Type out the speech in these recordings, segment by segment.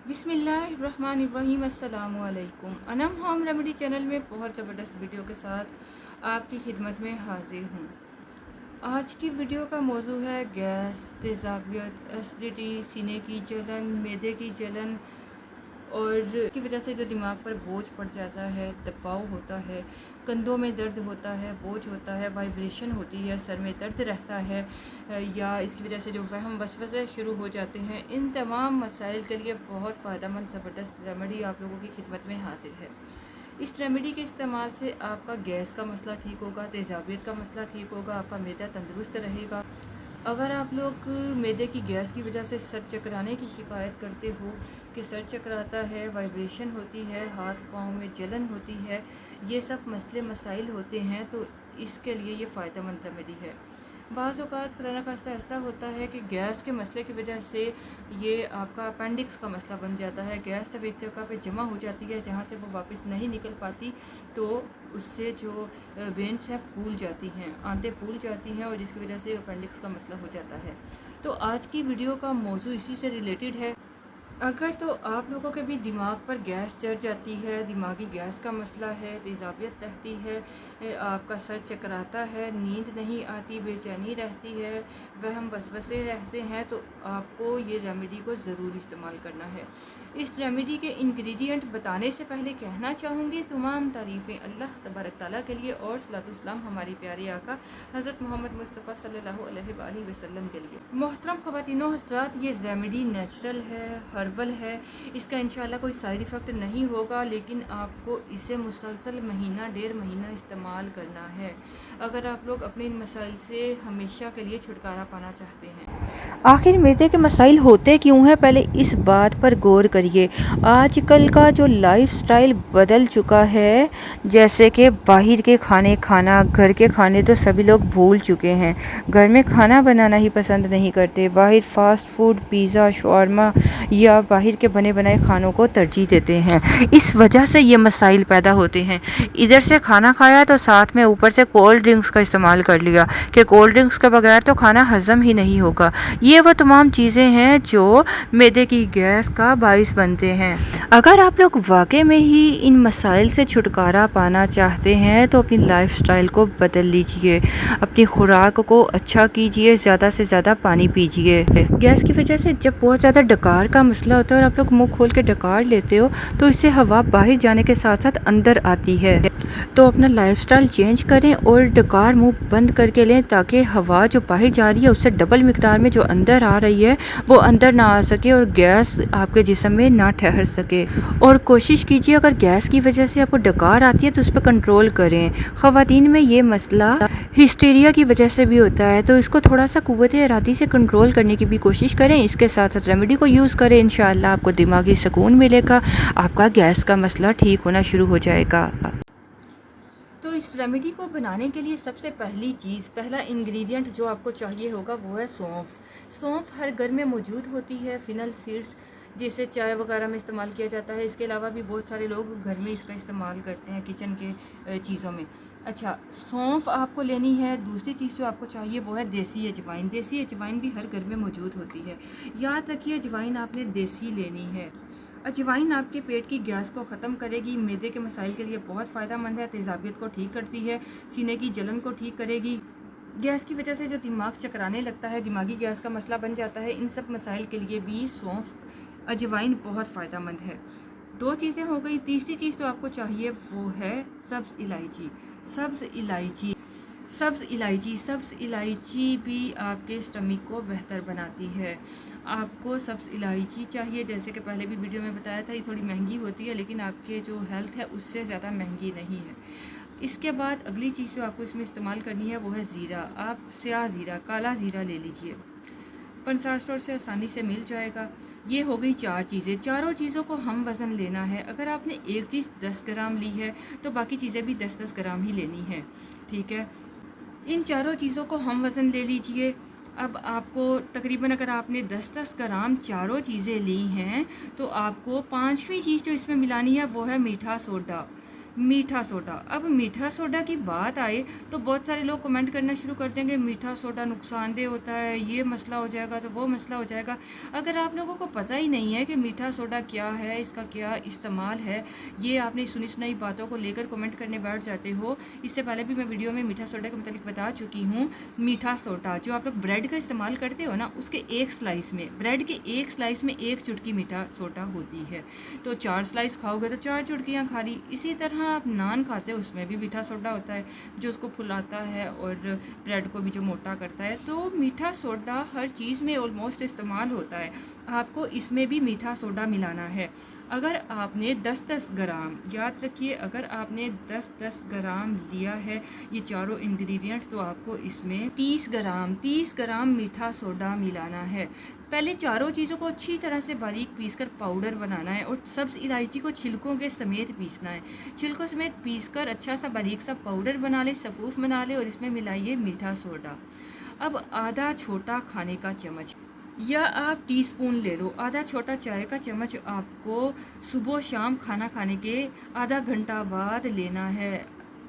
बिस्मिल्लाहिर्रहमानिर्रहीम। अस्सलामुअलैकुम। Anam home remedy channel में बहुत ज़बरदस्त वीडियो के साथ आपकी खिदमत में हाजिर हूँ। आज की वीडियो का मौजू है गैस, तेज़ाबियत, एसिडिटी, सीने की जलन, मैदे की जलन और इसकी वजह से जो दिमाग पर बोझ पड़ जाता है, दबाव होता है, कंधों में दर्द होता है, बोझ होता है, वाइब्रेशन होती है, सर में दर्द रहता है, या इसकी वजह से जो वहम वसवसे शुरू हो जाते हैं। इन तमाम मसाइल के लिए बहुत फ़ायदेमंद ज़बरदस्त रेमेडी आप लोगों की खिदमत में हाजिर है। इस रेमेडी के इस्तेमाल से आपका गैस का मसला ठीक होगा, तेज़ाबियत का मसला ठीक होगा, आपका मैदा तंदुरुस्त रहेगा। अगर आप लोग मैदे की गैस की वजह से सर चकराने की शिकायत करते हो कि सर चकराता है, वाइब्रेशन होती है, हाथ पाँव में जलन होती है, ये सब मसले मसाइल होते हैं, तो इसके लिए ये फ़ायदेमंद रेमेडी है। बाज़ औक़ात खुदा न खास्ता ऐसा होता है कि गैस के मसले की वजह से ये आपका अपेंडिक्स का मसला बन जाता है। गैस जब एक जगह पे जमा हो जाती है जहाँ से वो वापस नहीं निकल पाती, तो उससे जो वेंस हैं फूल जाती हैं, आंतें फूल जाती हैं, और जिसकी वजह से अपेंडिक्स का मसला हो जाता है। तो आज की वीडियो का मौजू इसी से रिलेटेड है। अगर तो आप लोगों के भी दिमाग पर गैस चढ़ जाती है, दिमागी गैस का मसला है, तेज़ाबियत रहती है, आपका सर चकराता है, नींद नहीं आती, बेचैनी रहती है, वहम वसवसे रहते हैं, तो आपको ये रेमेडी को ज़रूर इस्तेमाल करना है। इस रेमेडी के इंग्रेडिएंट बताने से पहले कहना चाहूँगी तमाम तारीफ़ें अल्लाह तबारक ताला के लिए और सलातुस्सलाम हमारी प्यारे आका हज़रत मोहम्मद मुस्तफ़ा सल्लल्लाहु अलैहि वसल्लम के लिए। मोहतरम ख़वातीनो हज़रात, ये रेमेडी नेचुरल है, हर्बल है। इसका इंशाल्लाह कोई साइड इफ़ेक्ट नहीं होगा, लेकिन आपको इसे मुसलसल महीना डेढ़ महीना इस्तेमाल करना है अगर आप लोग अपने इन मसाइल से हमेशा के लिए छुटकारा पाना चाहते हैं। आखिर मैदे के मसाइल होते क्यों हैं, पहले इस बात पर गौर करिए। आजकल का जो लाइफस्टाइल बदल चुका है, जैसे कि बाहर के खाने खाना, घर के खाने तो सभी लोग भूल चुके हैं। घर में खाना बनाना ही पसंद नहीं करते, बाहर फास्ट फूड, पिज़्ज़ा, शवारमा या बाहर के बने बनाए खानों को तरजीह देते हैं। इस वजह से ये मसाइल पैदा होते हैं। इधर से खाना खाया तो साथ में ऊपर से कोल्ड ड्रिंक्स का इस्तेमाल कर लिया कि कोल्ड ड्रिंक्स के बगैर तो खाना हज़म ही नहीं होगा। ये वो तमाम चीज़ें हैं जो मैदे की गैस का बाइस बनते हैं। अगर आप लोग वाकई में ही इन मसाइल से छुटकारा पाना चाहते हैं तो अपनी लाइफस्टाइल को बदल लीजिए, अपनी खुराक को अच्छा कीजिए, ज़्यादा से ज़्यादा पानी पीजिए। गैस की वजह से जब बहुत ज़्यादा डकार का मसला होता है और आप लोग मुँह खोल के डकार लेते हो तो इससे हवा बाहर जाने के साथ साथ अंदर आती है। तो अपना लाइफस्टाइल चेंज करें और डकार मुंह बंद करके लें, ताकि हवा जो बाहर जा रही है उससे डबल मिकदार में जो अंदर आ रही है वो अंदर ना आ सके और गैस आपके जिस्म में ना ठहर सके। और कोशिश कीजिए अगर गैस की वजह से आपको डकार आती है तो उस पर कंट्रोल करें। ख़वातीन में ये मसला हिस्टीरिया की वजह से भी होता है, तो इसको थोड़ा सा कुव्वत इरादी से कंट्रोल करने की भी कोशिश करें। इसके साथ साथ रेमेडी को यूज़ करें, इंशाअल्लाह आपको दिमागी सुकून मिलेगा, आपका गैस का मसला ठीक होना शुरू हो जाएगा। तो इस रेमेडी को बनाने के लिए सबसे पहला इंग्रेडिएंट जो आपको चाहिए होगा वो है सौंफ। सौंफ हर घर में मौजूद होती है। फिनल सीड्स जिसे चाय वगैरह में इस्तेमाल किया जाता है, इसके अलावा भी बहुत सारे लोग घर में इसका इस्तेमाल करते हैं किचन के चीज़ों में। अच्छा, सौंफ आपको लेनी है। दूसरी चीज़ जो आपको चाहिए वो है देसी अजवाइन। देसी अजवाइन भी हर घर में मौजूद होती है। याद रखिए अजवाइन आपने देसी लेनी है। अजवाइन आपके पेट की गैस को ख़त्म करेगी, मैदे के मसाइल के लिए बहुत फ़ायदेमंद है, तेज़ाबियत को ठीक करती है, सीने की जलन को ठीक करेगी। गैस की वजह से जो दिमाग चकराने लगता है, दिमागी गैस का मसला बन जाता है, इन सब मसाइल के लिए भी सौंफ, अजवाइन बहुत फ़ायदेमंद है। दो चीज़ें हो गई। तीसरी चीज़ जो आपको चाहिए वो है सब्ज़ इलायची। सब्ज़ इलायची सब्ज़ इलायची भी आपके स्टमक को बेहतर बनाती है। आपको सब्ज़ इलायची चाहिए, जैसे कि पहले भी वीडियो में बताया था, ये थोड़ी महंगी होती है लेकिन आपके जो हेल्थ है उससे ज़्यादा महंगी नहीं है। इसके बाद अगली चीज़ जो आपको इसमें इस्तेमाल करनी है वो है ज़ीरा। आप स्याह ज़ीरा, काला ज़ीरा ले लीजिए, पंसार स्टोर से आसानी से मिल जाएगा। ये हो गई चार चीज़ें। चारों चीज़ों को हम वज़न लेना है। अगर आपने एक चीज़ 10 ग्राम ली है तो बाकी चीज़ें भी 10-10 ग्राम ही लेनी है, ठीक है। इन चारों चीज़ों को हम वज़न ले लीजिए। अब आपको तकरीबन अगर आपने 10-10 ग्राम चारों चीज़ें ली हैं तो आपको पाँचवीं चीज़ जो इसमें मिलानी है वो है मीठा सोडा। मीठा सोडा। अब मीठा सोडा की बात आए तो बहुत सारे लोग कमेंट करना शुरू कर देंगे मीठा सोडा नुकसानदेह होता है, ये मसला हो जाएगा तो वो मसला हो जाएगा। अगर आप लोगों को पता ही नहीं है कि मीठा सोडा क्या है, इसका क्या इस्तेमाल है, ये आपने सुनी सुनाई बातों को लेकर कमेंट करने बैठ जाते हो। इससे पहले भी मैं वीडियो में मीठा सोडा के मतलब बता चुकी हूँ। मीठा सोडा जो आप लोग ब्रेड का इस्तेमाल करते हो ना, उसके एक स्लाइस में, ब्रेड के एक स्लाइस में एक चुटकी मीठा सोडा होती है। तो 4 स्लाइस खाओगे तो 4 चुटकियाँ खा ली। इसी तरह आप नान खाते हो, उसमें भी मीठा सोडा होता है जो उसको फुलाता है और ब्रेड को भी जो मोटा करता है। तो मीठा सोडा हर चीज़ में ऑलमोस्ट इस्तेमाल होता है, आपको इसमें भी मीठा सोडा मिलाना है। अगर आपने 10-10 ग्राम, याद रखिए, अगर आपने 10-10 ग्राम लिया है ये चारों इंग्रेडिएंट, तो आपको इसमें 30 ग्राम मीठा सोडा मिलाना है। पहले चारों चीज़ों को अच्छी तरह से बारीक पीसकर पाउडर बनाना है और सब्ज़ इलायची को छिलकों के समेत पीसना है। छिलकों समेत पीसकर अच्छा सा बारीक सा पाउडर बना ले, सफ़ूफ बना ले और इसमें मिलाइए मीठा सोडा। अब आधा छोटा खाने का चम्मच या आप टीस्पून ले लो, आधा छोटा चाय का चम्मच आपको सुबह शाम खाना खाने के आधा घंटा बाद लेना है।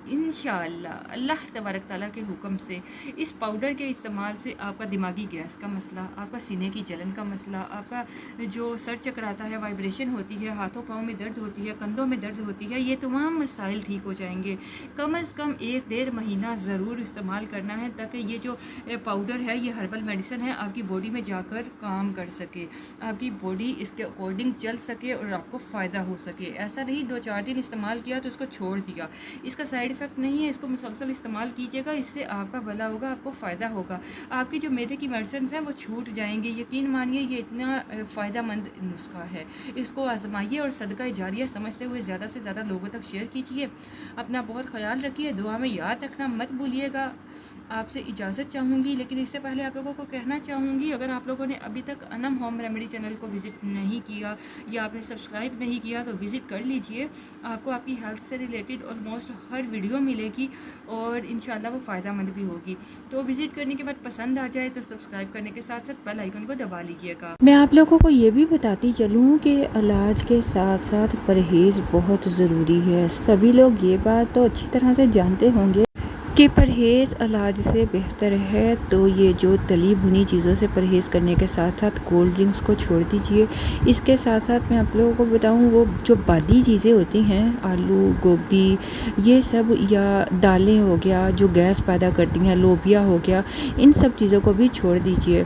इंशाअल्लाह अल्लाह तबारक ताला के हुक्म से इस पाउडर के इस्तेमाल से आपका दिमागी गैस का मसला, आपका सीने की जलन का मसला, आपका जो सर चकराता है, वाइब्रेशन होती है, हाथों पाँव में दर्द होती है, कंधों में दर्द होती है, ये तमाम मसाइल ठीक हो जाएंगे। कम अज़ कम 1-1.5 महीना ज़रूर इस्तेमाल करना है ताकि ये जो पाउडर है, ये हर्बल मेडिसिन है, आपकी बॉडी में जाकर काम कर सके, आपकी बॉडी इसके अकॉर्डिंग चल सके और आपको फ़ायदा हो सके। ऐसा नहीं 2-4 दिन इस्तेमाल किया तो उसको छोड़ दिया। इसका साइड इफ़ेक्ट नहीं है, इसको मुसलसल इस्तेमाल कीजिएगा, इससे आपका भला होगा, आपको फ़ायदा होगा। आपकी जो मैदे की मेडिसिन हैं वो छूट जाएंगी। यकीन मानिए ये इतना फ़ायदेमंद नुस्खा है, इसको आजमाइए और सदका जारिया समझते हुए ज़्यादा से ज़्यादा लोगों तक शेयर कीजिए। अपना बहुत ख्याल रखिए, दुआ में याद रखना मत भूलिएगा। आपसे इजाज़त चाहूँगी, लेकिन इससे पहले आप लोगों को कहना चाहूँगी, अगर आप लोगों ने अभी तक अनम होम रेमेडी चैनल को विज़िट नहीं किया या आपने सब्सक्राइब नहीं किया तो विज़िट कर लीजिए। आपको आपकी हेल्थ से रिलेटेड ऑलमोस्ट हर वीडियो मिलेगी और इंशाल्लाह वो फ़ायदेमंद भी होगी। तो विज़िट करने के बाद पसंद आ जाए तो सब्सक्राइब करने के साथ साथ बेल आइकन को दबा लीजिएगा। मैं आप लोगों को ये भी बताती चलूँ कि इलाज के साथ साथ परहेज़ बहुत ज़रूरी है। सभी लोग ये बात तो अच्छी तरह से जानते होंगे कि परहेज़ इलाज से बेहतर है। तो ये जो तली भुनी चीज़ों से परहेज़ करने के साथ साथ कोल्ड ड्रिंक्स को छोड़ दीजिए। इसके साथ साथ मैं आप लोगों को बताऊं, वो जो बादी चीज़ें होती हैं, आलू, गोभी, ये सब, या दालें हो गया जो गैस पैदा करती हैं, लोबिया हो गया, इन सब चीज़ों को भी छोड़ दीजिए।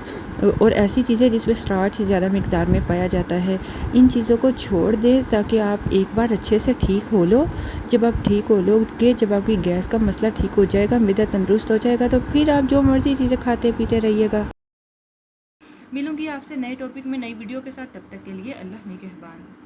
और ऐसी चीज़ें जिसमें स्टार्च ज़्यादा मिकदार में पाया जाता है, इन चीज़ों को छोड़ दें ताकि आप एक बार अच्छे से ठीक हो लो। जब आप ठीक हो लोगे, जब आपकी गैस का मसला ठीक हो जाएगा, मैदा तंदुरुस्त हो जाएगा, तो फिर आप जो मर्ज़ी चीज़ें खाते पीते रहिएगा। मिलूंगी आपसे नए टॉपिक में नई वीडियो के साथ, तब तक के लिए अल्लाह निगहबान।